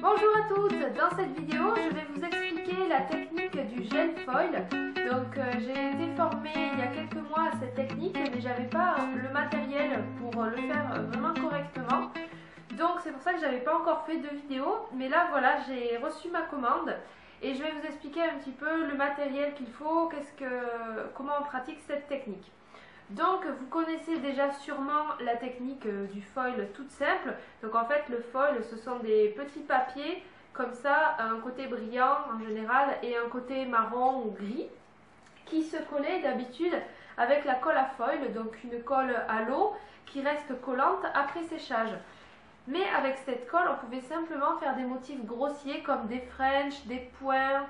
Bonjour à toutes, dans cette vidéo je vais vous expliquer la technique du gel foil. Donc j'ai été formée il y a quelques mois à cette technique mais j'avais pas le matériel pour le faire vraiment correctement. Donc c'est pour ça que j'avais pas encore fait de vidéo, mais là voilà, j'ai reçu ma commande et je vais vous expliquer un petit peu le matériel qu'il faut, comment on pratique cette technique. Donc vous connaissez déjà sûrement la technique du foil toute simple. Donc en fait le foil ce sont des petits papiers comme ça, un côté brillant en général et un côté marron ou gris qui se collaient d'habitude avec la colle à foil, donc une colle à l'eau qui reste collante après séchage. Mais avec cette colle on pouvait simplement faire des motifs grossiers comme des French, des points,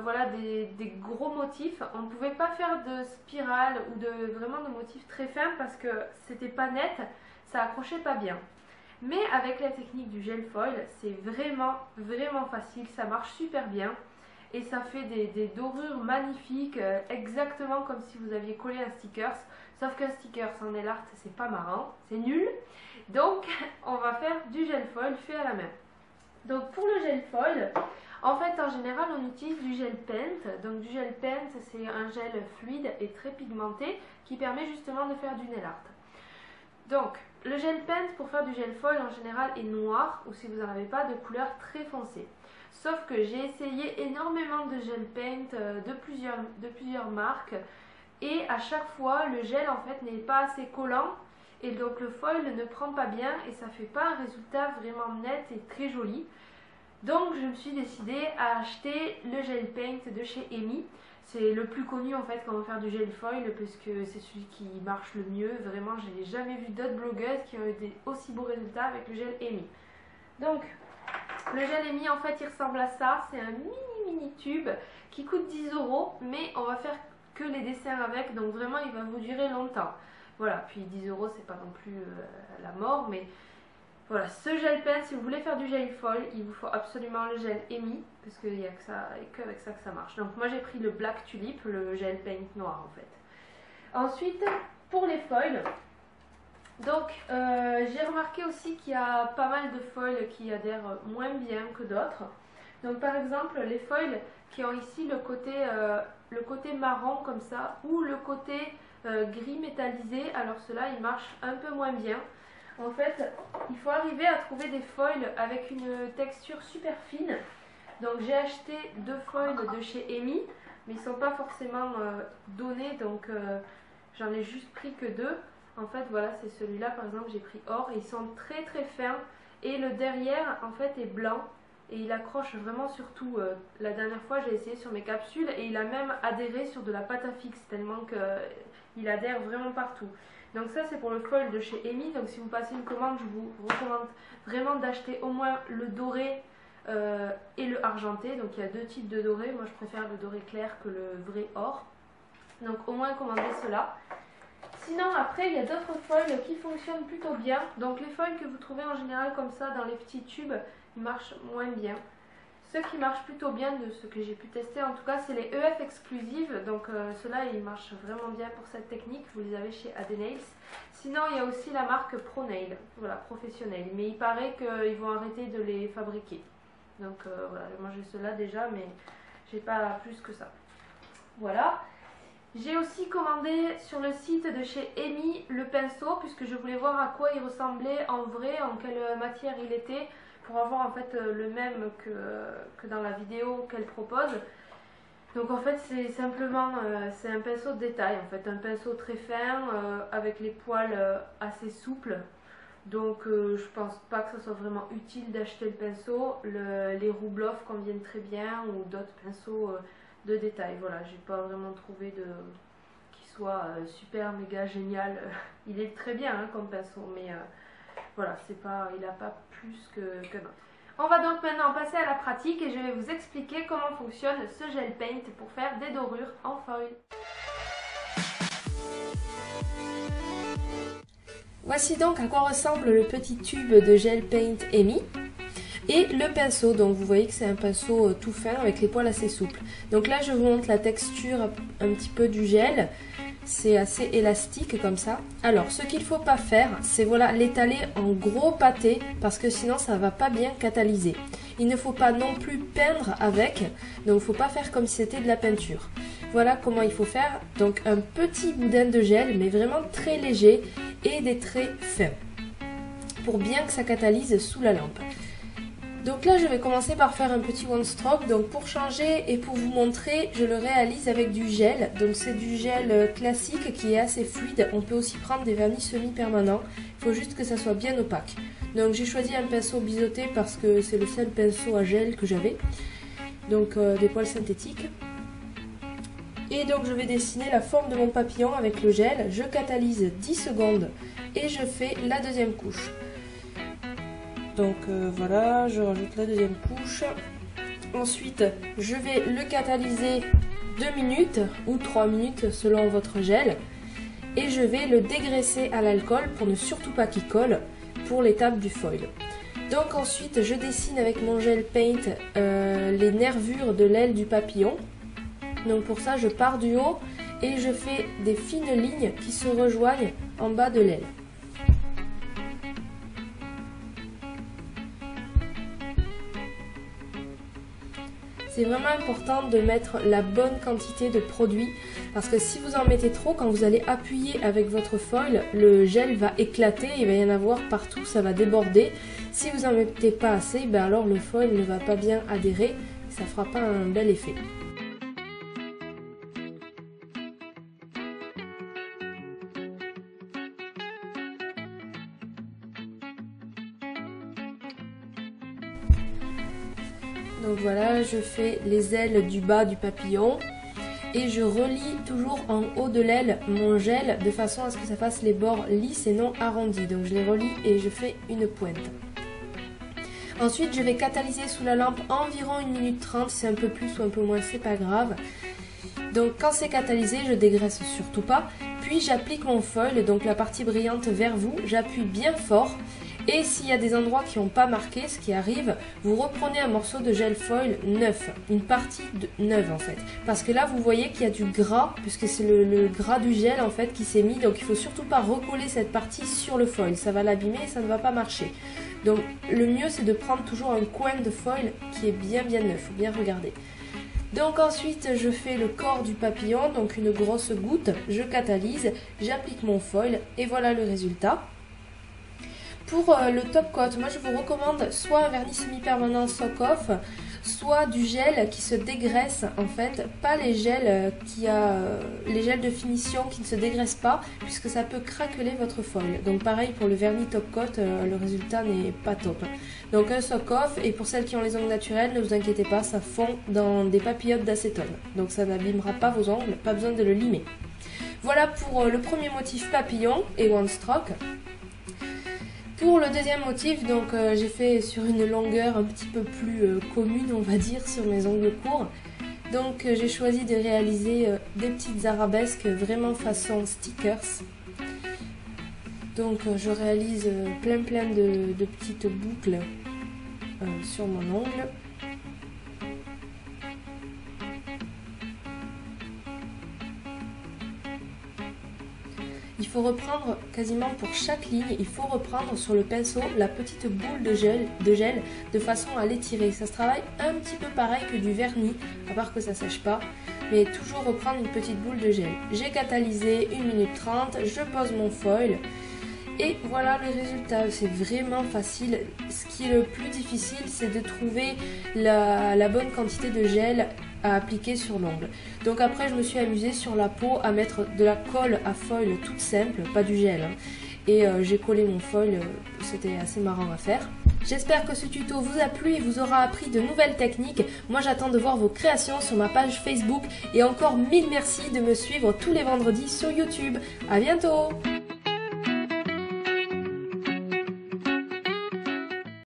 voilà, des gros motifs. On ne pouvait pas faire de spirale ou vraiment de motifs très fins parce que c'était pas net, ça accrochait pas bien. Mais avec la technique du gel foil, c'est vraiment facile, ça marche super bien et ça fait des dorures magnifiques, exactement comme si vous aviez collé un stickers. Sauf qu'un stickers en nail art, c'est pas marrant, c'est nul. Donc on va faire du gel foil fait à la main. Donc pour le gel foil, en fait, en général, on utilise du gel paint. Donc, du gel paint, c'est un gel fluide et très pigmenté qui permet justement de faire du nail art. Donc, le gel paint pour faire du gel foil en général est noir ou si vous n'en avez pas, de couleur très foncée. Sauf que j'ai essayé énormément de gel paint de plusieurs marques et à chaque fois, le gel en fait n'est pas assez collant et donc le foil ne prend pas bien et ça fait pas un résultat vraiment net et très joli. Donc je me suis décidée à acheter le gel paint de chez Emi. C'est le plus connu en fait quand on veut faire du gel foil parce que c'est celui qui marche le mieux. Vraiment, je n'ai jamais vu d'autres blogueuses qui ont eu des aussi beaux résultats avec le gel Emi. Donc le gel Emi en fait il ressemble à ça. C'est un mini tube qui coûte 10 €, mais on va faire que les dessins avec. Donc vraiment il va vous durer longtemps. Voilà, puis 10 € c'est pas non plus la mort, mais... Voilà, ce gel paint, si vous voulez faire du gel foil, il vous faut absolument le gel Emi, parce qu'il n'y a que ça, et qu'avec ça que ça marche. Donc moi j'ai pris le Black Tulip, le gel paint noir en fait. Ensuite, pour les foils, donc j'ai remarqué aussi qu'il y a pas mal de foils qui adhèrent moins bien que d'autres. Donc par exemple, les foils qui ont ici le côté marron comme ça, ou le côté gris métallisé, alors ceux-là ils marchent un peu moins bien. En fait, il faut arriver à trouver des foils avec une texture super fine. Donc j'ai acheté 2 foils de chez Emi, mais ils ne sont pas forcément donnés, donc j'en ai juste pris que 2. En fait, voilà, c'est celui-là par exemple, j'ai pris or et ils sont très fins. Et le derrière, en fait, est blanc et il accroche vraiment sur tout. La dernière fois, j'ai essayé sur mes capsules et il a même adhéré sur de la pâte à fixe, tellement qu'il adhère vraiment partout. Donc ça c'est pour le foil de chez Emi. Donc si vous passez une commande, je vous recommande vraiment d'acheter au moins le doré et le argenté. Donc il y a 2 types de doré. Moi je préfère le doré clair que le vrai or. Donc au moins commandez cela. Sinon après il y a d'autres foils qui fonctionnent plutôt bien. Donc les foils que vous trouvez en général comme ça dans les petits tubes, ils marchent moins bien. Ceux qui marchent plutôt bien de ce que j'ai pu tester en tout cas, c'est les EF exclusives. Donc ceux-là ils marchent vraiment bien pour cette technique, vous les avez chez Adenails. Sinon il y a aussi la marque ProNail, voilà, professionnelle, mais il paraît qu'ils vont arrêter de les fabriquer. Donc voilà, moi j'ai ceux-là déjà mais j'ai pas plus que ça. Voilà. J'ai aussi commandé sur le site de chez Emi le pinceau puisque je voulais voir à quoi il ressemblait en vrai, en quelle matière il était, pour avoir en fait le même que dans la vidéo qu'elle propose. Donc en fait c'est simplement c'est un pinceau de détail en fait, un pinceau très fin avec les poils assez souples. Donc je pense pas que ce soit vraiment utile d'acheter le pinceau. Les Roubloff conviennent très bien ou d'autres pinceaux de détail. Voilà, j'ai pas vraiment trouvé qui soit super méga génial. Il est très bien hein, comme pinceau, mais voilà, il n'a pas plus que non. On va donc maintenant passer à la pratique et je vais vous expliquer comment fonctionne ce gel paint pour faire des dorures en foil. Voici donc à quoi ressemble le petit tube de gel paint Emi et le pinceau. Donc vous voyez que c'est un pinceau tout fin avec les poils assez souples. Donc là je vous montre la texture un petit peu du gel. C'est assez élastique comme ça. Alors ce qu'il ne faut pas faire, c'est voilà, l'étaler en gros pâté parce que sinon ça ne va pas bien catalyser. Il ne faut pas non plus peindre avec, donc il ne faut pas faire comme si c'était de la peinture. Voilà comment il faut faire, donc un petit boudin de gel, mais vraiment très léger et des traits fins, pour bien que ça catalyse sous la lampe. Donc là je vais commencer par faire un petit one stroke, donc pour changer et pour vous montrer, je le réalise avec du gel. Donc c'est du gel classique qui est assez fluide, on peut aussi prendre des vernis semi-permanents, il faut juste que ça soit bien opaque. Donc j'ai choisi un pinceau biseauté parce que c'est le seul pinceau à gel que j'avais, donc des poils synthétiques. Et donc je vais dessiner la forme de mon papillon avec le gel, je catalyse 10 secondes et je fais la deuxième couche. Donc voilà, je rajoute la deuxième couche. Ensuite, je vais le catalyser 2 minutes ou 3 minutes selon votre gel. Et je vais le dégraisser à l'alcool pour ne surtout pas qu'il colle pour l'étape du foil. Donc ensuite, je dessine avec mon gel paint les nervures de l'aile du papillon. Donc pour ça, je pars du haut et je fais des fines lignes qui se rejoignent en bas de l'aile. C'est vraiment important de mettre la bonne quantité de produit parce que si vous en mettez trop, quand vous allez appuyer avec votre foil, le gel va éclater, il va y en avoir partout, ça va déborder. Si vous n'en mettez pas assez, ben alors le foil ne va pas bien adhérer, ça ne fera pas un bel effet. Donc voilà, je fais les ailes du bas du papillon et je relie toujours en haut de l'aile mon gel de façon à ce que ça fasse les bords lisses et non arrondis. Donc je les relie et je fais une pointe. Ensuite, je vais catalyser sous la lampe environ 1 minute 30, c'est un peu plus ou un peu moins, c'est pas grave. Donc quand c'est catalysé, je dégraisse surtout pas. Puis j'applique mon foil, donc la partie brillante vers vous, j'appuie bien fort. Et s'il y a des endroits qui n'ont pas marqué, ce qui arrive, vous reprenez un morceau de gel foil neuf, une partie neuve en fait. Parce que là vous voyez qu'il y a du gras, puisque c'est le gras du gel en fait qui s'est mis, donc il ne faut surtout pas recoller cette partie sur le foil, ça va l'abîmer et ça ne va pas marcher. Donc le mieux c'est de prendre toujours un coin de foil qui est bien neuf, il faut bien regarder. Donc ensuite je fais le corps du papillon, donc une grosse goutte, je catalyse, j'applique mon foil et voilà le résultat. Pour le top coat, moi je vous recommande soit un vernis semi-permanent soak-off, soit du gel qui se dégraisse en fait, pas les gels les gels de finition qui ne se dégraissent pas puisque ça peut craqueler votre foil. Donc pareil pour le vernis top coat, le résultat n'est pas top. Donc un soak-off, et pour celles qui ont les ongles naturels, ne vous inquiétez pas, ça fond dans des papillotes d'acétone. Donc ça n'abîmera pas vos ongles, pas besoin de le limer. Voilà pour le premier motif papillon et one stroke. Pour le deuxième motif, donc j'ai fait sur une longueur un petit peu plus commune, on va dire, sur mes ongles courts. Donc j'ai choisi de réaliser des petites arabesques vraiment façon stickers. Donc je réalise plein de petites boucles sur mon ongle. Il faut reprendre quasiment pour chaque ligne, il faut reprendre sur le pinceau la petite boule de gel de façon à l'étirer. Ça se travaille un petit peu pareil que du vernis, à part que ça sèche pas, mais toujours reprendre une petite boule de gel. J'ai catalysé 1 minute 30, je pose mon foil et voilà le résultat. C'est vraiment facile. Ce qui est le plus difficile, c'est de trouver la bonne quantité de gel à appliquer sur l'ongle. Donc après je me suis amusée sur la peau à mettre de la colle à foil toute simple, pas du gel, hein. Et j'ai collé mon foil, c'était assez marrant à faire. J'espère que ce tuto vous a plu et vous aura appris de nouvelles techniques. Moi j'attends de voir vos créations sur ma page Facebook et encore 1000 merci de me suivre tous les vendredis sur YouTube. À bientôt.